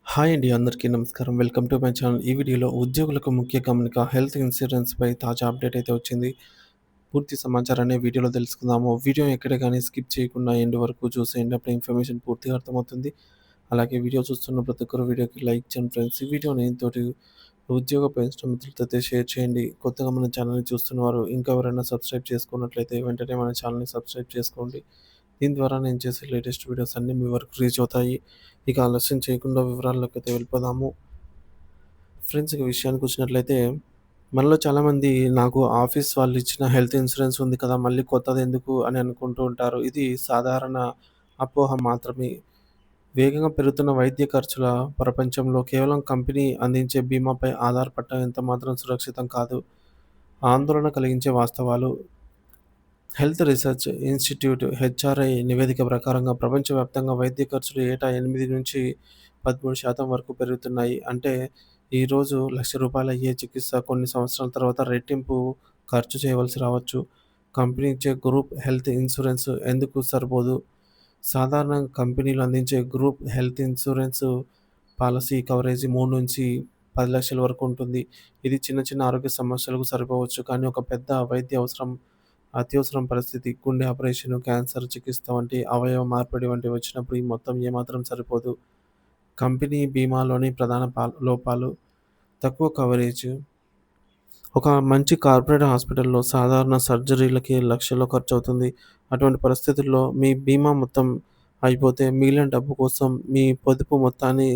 Hi అండి. అందరికీ నమస్కారం. Welcome to my channel. ఈ వీడియోలో ఉద్యోగులకు ముఖ్య గమనిక హెల్త్ ఇన్సూరెన్స్‌పై తాజా అప్డేట్ అయితే వచ్చింది. పూర్తి సమాచారాన్ని వీడియోలో తెలుసుకుందాము. వీడియో ఎక్కడ గాని స్కిప్ చేయకుండా ఎండ్ వరకు చూసేయండి. అప్పుడు ఇన్ఫర్మేషన్ పూర్తిగా అర్థమవుతుంది. అలాగే వీడియో చూస్తున్న ప్రతి ఒక్కరు వీడియోకి లైక్ చేయండి ఫ్రెండ్స్. ఈ వీడియోని తోటి ఉద్యోగ పెన్షన్ మిత్రులతో అయితే షేర్ చేయండి. కొత్తగా మన ఛానల్‌ని చూస్తున్నవారు ఇంకా ఎవరైనా సబ్స్క్రైబ్ చేసుకున్నట్లయితే వెంటనే మన ఛానల్‌ని సబ్స్క్రైబ్ చేసుకోండి. దీని ద్వారా నేను చేసే లేటెస్ట్ వీడియోస్ అన్నీ మీ వరకు రీచ్ అవుతాయి. ఇక ఆలస్యం చేయకుండా వివరాల్లోకైతే వెళ్ళిపోదాము. ఫ్రెండ్స్ ఇక విషయానికొచ్చినట్లయితే, మనలో చాలామంది నాకు ఆఫీస్ వాళ్ళు ఇచ్చిన హెల్త్ ఇన్సూరెన్స్ ఉంది కదా! మళ్ళీ కొత్తదెందుకు అని అనుకుంటూ ఉంటారు. ఇది సాధారణ అపోహ మాత్రమే. వేగంగా పెరుగుతున్న వైద్య ఖర్చుల ప్రపంచంలో కేవలం కంపెనీ అందించే బీమాపై ఆధారపడటం ఎంతమాత్రం సురక్షితం కాదు. ఆందోళన కలిగించే వాస్తవాలు. హెల్త్ రీసెర్చ్ ఇన్‌స్టిట్యూట్ హెచ్ఆర్ఐ నివేదిక ప్రకారంగా ప్రపంచవ్యాప్తంగా వైద్య ఖర్చులు ఏటా 8-13% వరకు పెరుగుతున్నాయి. అంటే ఈరోజు రూ. 1,00,000 అయ్యే చికిత్స కొన్ని సంవత్సరాల తర్వాత రెట్టింపు ఖర్చు చేయవలసి రావచ్చు. కంపెనీ ఇచ్చే గ్రూప్ హెల్త్ ఇన్సూరెన్స్ ఎందుకు సరిపోదు? సాధారణంగా కంపెనీలు అందించే group health insurance policy coverage 3-10 లక్షల వరకు ఉంటుంది. ఇది చిన్న చిన్న ఆరోగ్య సమస్యలకు సరిపోవచ్చు. కానీ ఒక పెద్ద వైద్య అవసరం అత్యవసరం పరిస్థితి, గుండె ఆపరేషను, క్యాన్సర్ చికిత్స వంటి అవయవ మార్పిడి వంటివి వచ్చినప్పుడు ఈ మొత్తం ఏమాత్రం సరిపోదు. కంపెనీ బీమాలోని ప్రధాన లోపాలు: తక్కువ కవరేజ్. ఒక మంచి కార్పొరేట్ హాస్పిటల్‌లో సాధారణ సర్జరీలకి లక్షల్లో ఖర్చవుతుంది. అటువంటి పరిస్థితుల్లో మీ బీమా మొత్తం అయిపోతే మిగిలిన డబ్బు కోసం మీ పొదుపు మొత్తాన్ని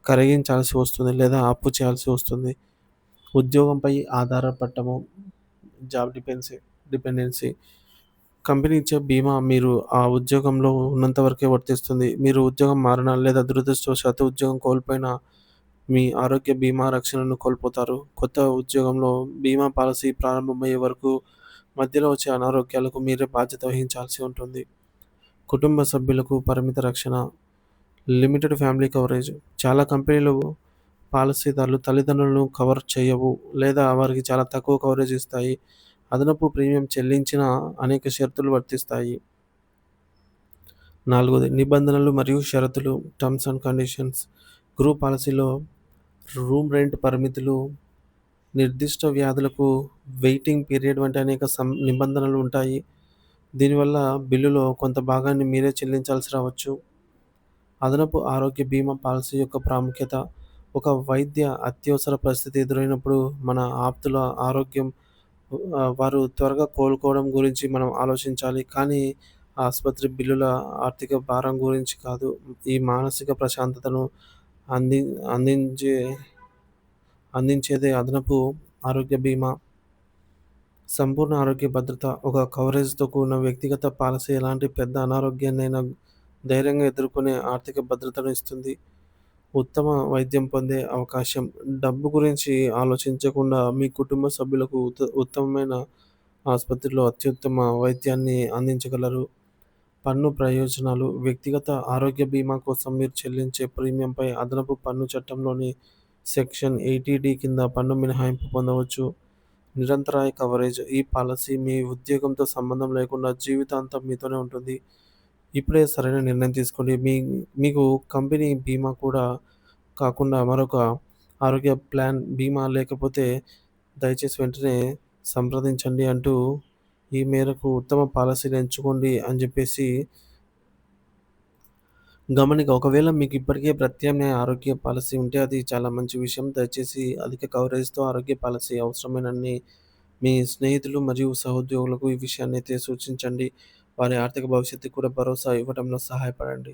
కరిగించాల్సి వస్తుంది లేదా అప్పు చేయాల్సి వస్తుంది. ఉద్యోగంపై ఆధారపడటము, జాబ్ డిపెండెన్సీ. కంపెనీ ఇచ్చే బీమా మీరు ఆ ఉద్యోగంలో ఉన్నంత వరకే వర్తిస్తుంది. మీరు ఉద్యోగం మారినా లేదా దురదృష్టవశాత్తు ఉద్యోగం కోల్పోయినా మీ ఆరోగ్య బీమా రక్షణను కోల్పోతారు. కొత్త ఉద్యోగంలో బీమా పాలసీ ప్రారంభమయ్యే వరకు మధ్యలో వచ్చే అనారోగ్యాలకు మీరే బాధ్యత వహించాల్సి ఉంటుంది. కుటుంబ సభ్యులకు పరిమిత రక్షణ. Limited family coverage. చాలా కంపెనీలు పాలసీదారులు తల్లిదండ్రులను కవర్ చేయవు లేదా వారికి చాలా తక్కువ కవరేజ్ ఇస్తాయి. అదనపు ప్రీమియం చెల్లించినా అనేక షరతులు వర్తిస్తాయి. నాలుగోది నిబంధనలు మరియు షరతులు టర్మ్స్ అండ్ కండిషన్స్. గ్రూప్ పాలసీలో రూమ్ రెంట్ పరిమితులు, నిర్దిష్ట వ్యాధులకు వెయిటింగ్ పీరియడ్ వంటి అనేక నిబంధనలు ఉంటాయి. దీనివల్ల బిల్లులో కొంత భాగాన్ని మీరే చెల్లించాల్సి రావచ్చు. అదనపు ఆరోగ్య బీమా పాలసీ యొక్క ప్రాముఖ్యత. ఒక వైద్య అత్యవసర పరిస్థితి ఎదురైనప్పుడు మన ఆప్తుల ఆరోగ్యం వారు త్వరగా కోలుకోవడం గురించి మనం ఆలోచించాలి. కానీ ఆసుపత్రి బిల్లుల ఆర్థిక భారం గురించి కాదు. ఈ మానసిక ప్రశాంతతను అంది అందించే అందించేదే అదనపు ఆరోగ్య బీమా. సంపూర్ణ ఆరోగ్య భద్రత. ఒక కవరేజ్‌తో కూడిన వ్యక్తిగత పాలసీ ఎలాంటి పెద్ద అనారోగ్యాన్నైనా ధైర్యంగా ఎదుర్కొనే ఆర్థిక భద్రతను ఇస్తుంది. ఉత్తమ వైద్యం పొందే అవకాశం. డబ్బు గురించి ఆలోచించకుండా మీ కుటుంబ సభ్యులకు ఉత్తమమైన ఆసుపత్రిలో అత్యుత్తమ వైద్యాన్ని అందించగలరు. పన్ను ప్రయోజనాలు. వ్యక్తిగత ఆరోగ్య బీమా కోసం మీరు చెల్లించే ప్రీమియంపై అదనపు పన్ను చట్టంలోని సెక్షన్ 80D కింద పన్ను మినహాయింపు పొందవచ్చు. నిరంతరాయ కవరేజ్. ఈ పాలసీ మీ ఉద్యోగంతో సంబంధం లేకుండా జీవితాంతం మీతోనే ఉంటుంది. ఇప్పుడే సరైన నిర్ణయం తీసుకోండి. మీకు కంపెనీ బీమా కూడా కాకుండా మరొక ఆరోగ్య ప్లాన్ బీమా లేకపోతే దయచేసి వెంటనే సంప్రదించండి అంటూ ఈ మేరకు ఉత్తమ పాలసీని ఎంచుకోండి అని చెప్పేసి గమనిక. ఒకవేళ మీకు ఇప్పటికే ప్రత్యామ్నాయ ఆరోగ్య పాలసీ ఉంటే అది చాలా మంచి విషయం. దయచేసి అధిక కవరేజ్‌తో ఆరోగ్య పాలసీ అవసరమైనన్ని మీ స్నేహితులు మరియు సహోద్యోగులకు ఈ విషయాన్నైతే సూచించండి. వారి ఆర్థిక భవిష్యత్తుకి కూడా భరోసా ఇవ్వడంలో సహాయపడండి.